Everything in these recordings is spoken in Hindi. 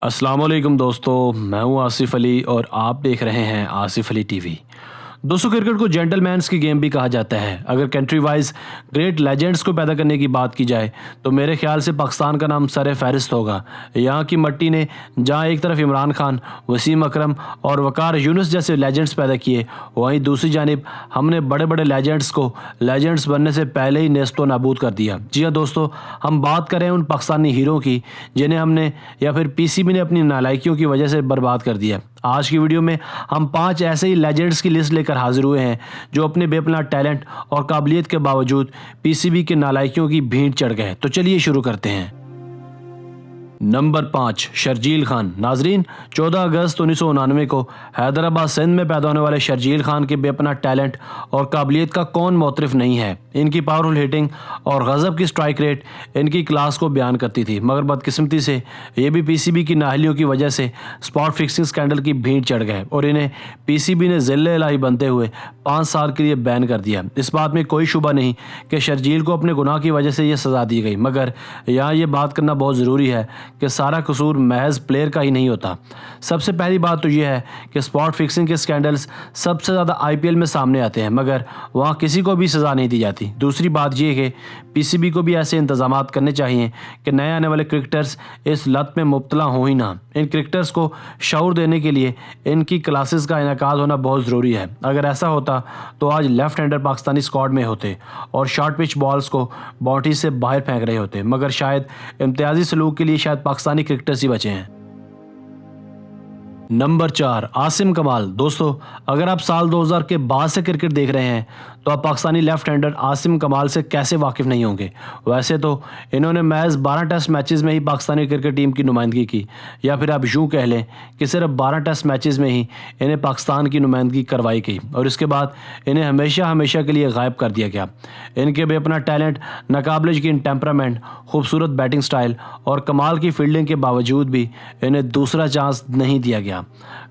अस्सलाम वालेकुम दोस्तों, मैं हूं आसिफ अली और आप देख रहे हैं आसिफ अली टीवी। दोस्तों, क्रिकेट को जेंटलमैन्स की गेम भी कहा जाता है। अगर कंट्री वाइज ग्रेट लेजेंड्स को पैदा करने की बात की जाए तो मेरे ख्याल से पाकिस्तान का नाम सर फहरिस्त होगा। यहाँ की मट्टी ने जहाँ एक तरफ इमरान खान, वसीम अकरम और वकार यूनुस जैसे लेजेंड्स पैदा किए, वहीं दूसरी जानिब हमने बड़े बड़े लेजेंड्स को लेजेंड्स बनने से पहले ही नेस्तो नाबूद कर दिया। जी हाँ दोस्तों, हम बात करें उन पाकिस्तानी हीरो की जिन्हें हमने या फिर पीसीबी ने अपनी नालायकियों की वजह से बर्बाद कर दिया। आज की वीडियो में हम 5 ऐसे ही लेजेंड्स की लिस्ट लेकर हाजिर हुए हैं जो अपने बेपनाह टैलेंट और काबिलियत के बावजूद पीसीबी के नालायकियों की भीड़ चढ़ गए। तो चलिए शुरू करते हैं। नंबर 5, शर्जील खान। नाजरीन, 14 अगस्त 1999 को हैदराबाद सिंध में पैदा होने वाले शर्जील खान के बेपनाह टैलेंट और काबिलियत का कौन मोतरफ नहीं है। इनकी पावरफुल हिटिंग और गजब की स्ट्राइक रेट इनकी क्लास को बयान करती थी, मगर बदकिस्मती से ये भी पीसीबी की नाहलियों की वजह से स्पॉट फिक्सिंग स्कैंडल की भीड़ चढ़ गए और इन्हें पीसीबी ने जिल्ले इलाही बनते हुए 5 साल के लिए बैन कर दिया। इस बात में कोई शुबा नहीं कि शर्जील को अपने गुनाह की वजह से यह सज़ा दी गई, मगर यहाँ ये बात करना बहुत ज़रूरी है कि सारा कसूर महज प्लेयर का ही नहीं होता। सबसे पहली बात तो यह है कि स्पॉट फिक्सिंग के स्कैंडल्स सबसे ज़्यादा आईपीएल में सामने आते हैं, मगर वहाँ किसी को भी सज़ा नहीं दी जाती। दूसरी बात यह कि पीसीबी को भी ऐसे इंतजाम करने चाहिए कि नए आने वाले क्रिकेटर्स इस लत में मुब्तला हो ही ना। इन क्रिकेटर्स को शऊर देने के लिए इनकी क्लासेस का इनेकाद होना बहुत ज़रूरी है। अगर ऐसा होता तो आज लेफ्ट हैंडर पाकिस्तानी स्क्वाड में होते और शॉर्ट पिच बॉल्स को बाउंड्री से बाहर फेंक रहे होते, मगर शायद इम्तियाजी सलूक के लिए शायद पाकिस्तानी क्रिकेटर्स ही बचे हैं। नंबर 4, आसिम कमाल। दोस्तों, अगर आप साल 2000 के बाद से क्रिकेट देख रहे हैं तो आप पाकिस्तानी लेफ्ट हैंडर आसिम कमाल से कैसे वाकिफ़ नहीं होंगे। वैसे तो इन्होंने महज 12 टेस्ट मैचेस में ही पाकिस्तानी क्रिकेट टीम की नुमाइंदगी की, या फिर आप यूँ कह लें कि सिर्फ 12 टेस्ट मैचेस में ही इन्हें पाकिस्तान की नुमाइंदगी करवाई गई और इसके बाद इन्हें हमेशा हमेशा के लिए गायब कर दिया गया। इनके बेपनाह टैलेंट, नाकाबिल यकीन टेम्परामेंट, खूबसूरत बैटिंग स्टाइल और कमाल की फील्डिंग के बावजूद भी इन्हें दूसरा चांस नहीं दिया गया।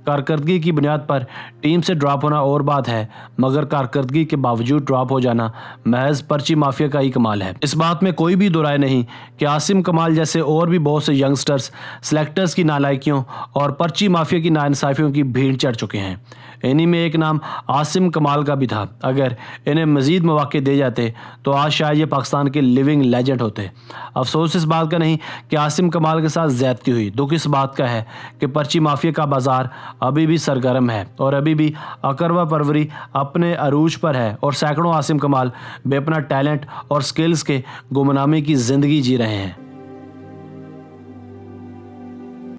कारकर्दगी की बुनियाद पर टीम से ड्रॉप होना और बात है, मगर कारकर्दगी के बावजूद ड्रॉप हो जाना महज पर्ची माफिया का ही कमाल है। इस बात में कोई भी दो राय नहीं कि आसिम कमाल जैसे और भी बहुत से यंगस्टर्स सेलेक्टर्स की नालायकियों और पर्ची माफिया की नाइंसाफियों की भीड़ चढ़ चुके हैं। इन्हीं में एक नाम आसिम कमाल का भी था। अगर इन्हें मजीद मौके दे जाते तो आज शायद ये पाकिस्तान के लिविंग लेजेंड होते। अफसोस इस बात का नहीं कि आसिम कमाल के साथ ज्यादती हुई, दुख इस बात का है कि पर्ची माफिया का बाजार अभी भी सरगर्म है और अभी भी अकरवा परवरी अपने अरूज पर है और सैकड़ों आसिम कमाल बेपनाह टैलेंट और स्किल्स के गुमनामी की जिंदगी जी रहे हैं।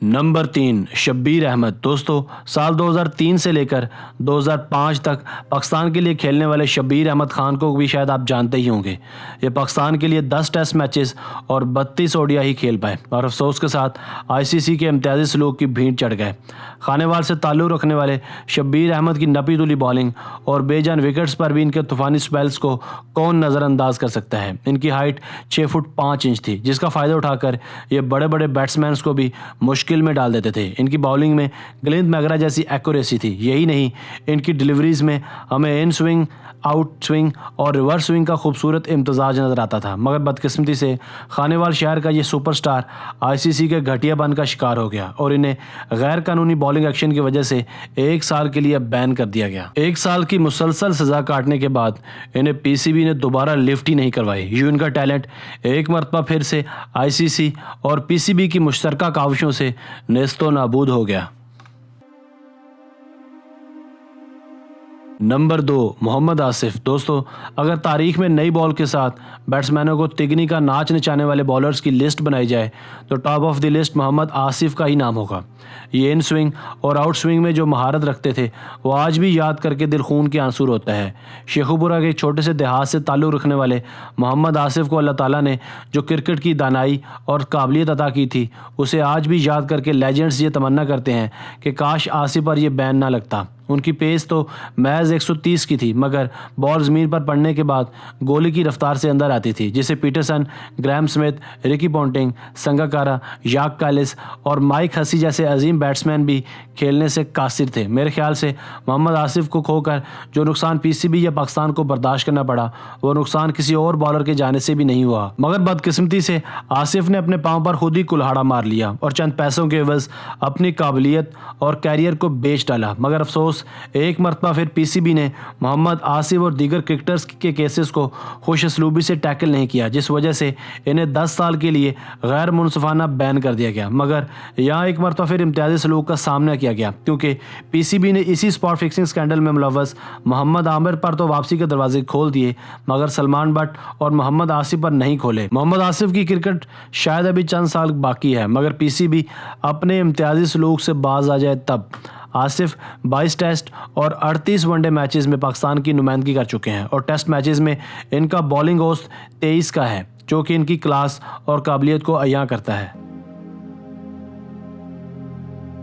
नंबर 3, शब्बीर अहमद। दोस्तों, साल 2003 से लेकर 2005 तक पाकिस्तान के लिए खेलने वाले शब्बीर अहमद खान को भी शायद आप जानते ही होंगे। ये पाकिस्तान के लिए 10 टेस्ट मैचेस और 32 ओडिया ही खेल पाए और अफसोस के साथ आईसीसी के इम्तियाजी सलूक की भीड़ चढ़ गए। खानेवाल से ताल्लुक़ रखने वाले शब्बीर अहमद की नपी तुली बॉलिंग और बेजान विकेट्स पर भी इनके तूफानी स्पेल्स को कौन नज़रअंदाज कर सकता है। इनकी हाइट 6 फुट 5 इंच थी, जिसका फ़ायदा उठाकर ये बड़े बड़े बैट्समैन को भी मुश्किल में डाल देते थे। इनकी बॉलिंग में ग्लिंद मैगरा जैसी एक्यूरेसी थी। यही नहीं, इनकी डिलीवरीज में हमें इन स्विंग, आउट स्विंग और रिवर्स स्विंग का खूबसूरत इम्तजाज नजर आता था, मगर बदकिस्मती से खानेवाल शहर का ये सुपरस्टार आईसीसी के घटियापन का शिकार हो गया और इन्हें गैर कानूनी बॉलिंग एक्शन की वजह से 1 साल के लिए बैन कर दिया गया। 1 साल की मुसलसल सजा काटने के बाद इन्हें पीसीबी ने दोबारा लिफ्ट ही नहीं करवाई। यूं इनका टैलेंट एक मरतबा फिर से आईसीसी और पीसीबी की मुश्तरका काविशों से नेस्तो नाबूद हो गया। नंबर 2, मोहम्मद आसिफ। दोस्तों, अगर तारीख में नई बॉल के साथ बैट्समैनों को तिगनी का नाच नचाने वाले बॉलर्स की लिस्ट बनाई जाए तो top of the list Mohammad Asif का ही नाम होगा। ये इन स्विंग और आउट स्विंग में जो महारत रखते थे वो आज भी याद करके दिल खून के आंसू होता है। शेखुपुरा के एक छोटे से देहात से ताल्लुक़ रखने वाले मोहम्मद आसिफ को अल्लाह ताला ने जो क्रिकेट की दानाई और काबिलियत अता की थी, उसे आज भी याद करके लेजेंड्स ये तमन्ना करते हैं कि काश आसिफ पर यह बैन ना लगता। उनकी पेस तो महज 130 की थी, मगर बॉल ज़मीन पर पड़ने के बाद गोली की रफ्तार से अंदर आती थी, जिसे Pietersen, Graeme Smith, Ricky Ponting, Sangakkara, याक कालिस और माइक हसी जैसे अजीम बैट्समैन भी खेलने से कासिर थे। मेरे ख्याल से मोहम्मद आसिफ को खोकर जो नुकसान पीसीबी या पाकिस्तान को बर्दाश्त करना पड़ा, वो नुकसान किसी और बॉलर के जाने से भी नहीं हुआ। मगर बदकिस्मती से आसिफ ने अपने पांव पर खुद ही कुल्हाड़ा मार लिया और चंद पैसों के एवज अपनी काबिलियत और कैरियर को बेच डाला। मगर अफसोस, एक मरतबा फिर पीसीबी ने मोहम्मद आसिफ और दीगर क्रिकेटर्स के केसेस को खुशअस्लूबी से टैकल नहीं किया, जिस वजह से इन्हें 10 साल के लिए गैर मुनसिफाना बैन कर दिया गया। मगर यहाँ एक मरतबा फिर इम्तियाजी सलूक का सामना किया गया, क्योंकि पीसीबी ने इसी स्पॉट फिक्सिंग स्कैंडल में मुलव्वस मोहम्मद आमिर पर तो वापसी के दरवाजे खोल दिए, मगर सलमान बट और मोहम्मद आसिफ पर नहीं खोले। मोहम्मद आसिफ की क्रिकेट शायद अभी चंद साल बाकी है, मगर पीसीबी अपने इम्तियाजी सलूक से बाज आ जाए तब। आसिफ 22 टेस्ट और 38 वनडे मैचेस में पाकिस्तान की नुमाइंदगी कर चुके हैं और टेस्ट मैचेस में इनका बॉलिंग औसत 23 का है, जो कि इनकी क्लास और काबिलियत को अयां करता है।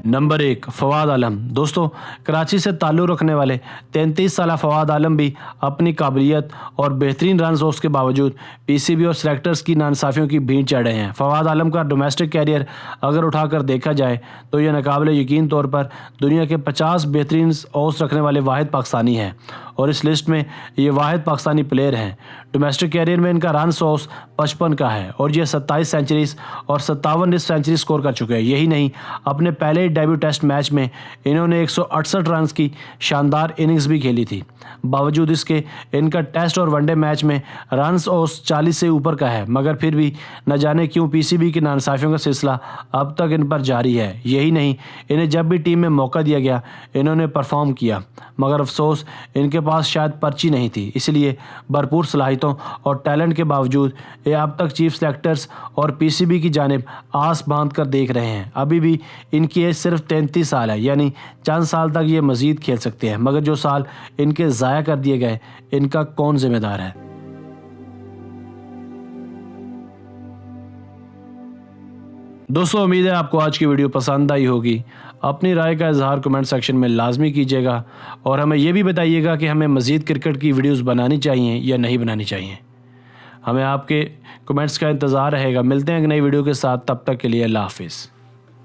नंबर 1, फवाद आलम। दोस्तों, कराची से ताल्लुक़ रखने वाले 33 साला फवाद आलम भी अपनी काबिलियत और बेहतरीन रन औसत के बावजूद पीसीबी और सेलेक्टर्स की नाइंसाफ़ियों की भीड़ चढ़ रहे हैं। फवाद आलम का डोमेस्टिक कैरियर अगर उठाकर देखा जाए तो यह नाकाबिले यकीन तौर पर दुनिया के 50 बेहतरीन औसत रखने वाले वाहिद पाकिस्तानी हैं और इस लिस्ट में ये वाहिद पाकिस्तानी प्लेयर हैं। डोमेस्टिक कैरियर में इनका रन औसत 55 का है और ये 27 सेंचुरीज और 57 निस्फ सेंचुरी स्कोर कर चुके हैं। यही नहीं, अपने पहले डेब्यू टेस्ट मैच में इन्होंने 168 रन की शानदार इनिंग्स भी खेली थी। बावजूद इसके इनका टेस्ट और वनडे मैच में रन औसत 40 से ऊपर का है, मगर फिर भी न जाने क्यों पीसीबी की नाइंसाफ़ियों का सिलसिला अब तक इन पर जारी है। यही नहीं, इन्हें जब भी टीम में मौका दिया गया इन्होंने परफॉर्म किया, मगर अफसोस इनके पास शायद पर्ची नहीं थी, इसलिए भरपूर सलाहियतों और टैलेंट के बावजूद ये अब तक चीफ सेलेक्टर्स और पीसीबी की जानिब आस बांध कर देख रहे हैं। अभी भी इनकी एज सिर्फ 33 साल है, यानी चंद साल तक ये मजीद खेल सकते हैं, मगर जो साल इनके ज़ाया कर दिए गए इनका कौन जिम्मेदार है। दोस्तों, उम्मीद है आपको आज की वीडियो पसंद आई होगी। अपनी राय का इजहार कमेंट सेक्शन में लाजमी कीजिएगा और हमें यह भी बताइएगा कि हमें मज़ीद क्रिकेट की वीडियोस बनानी चाहिए या नहीं बनानी चाहिए। हमें आपके कमेंट्स का इंतज़ार रहेगा। मिलते हैं एक नई वीडियो के साथ, तब तक के लिए अल्लाह हाफिज़।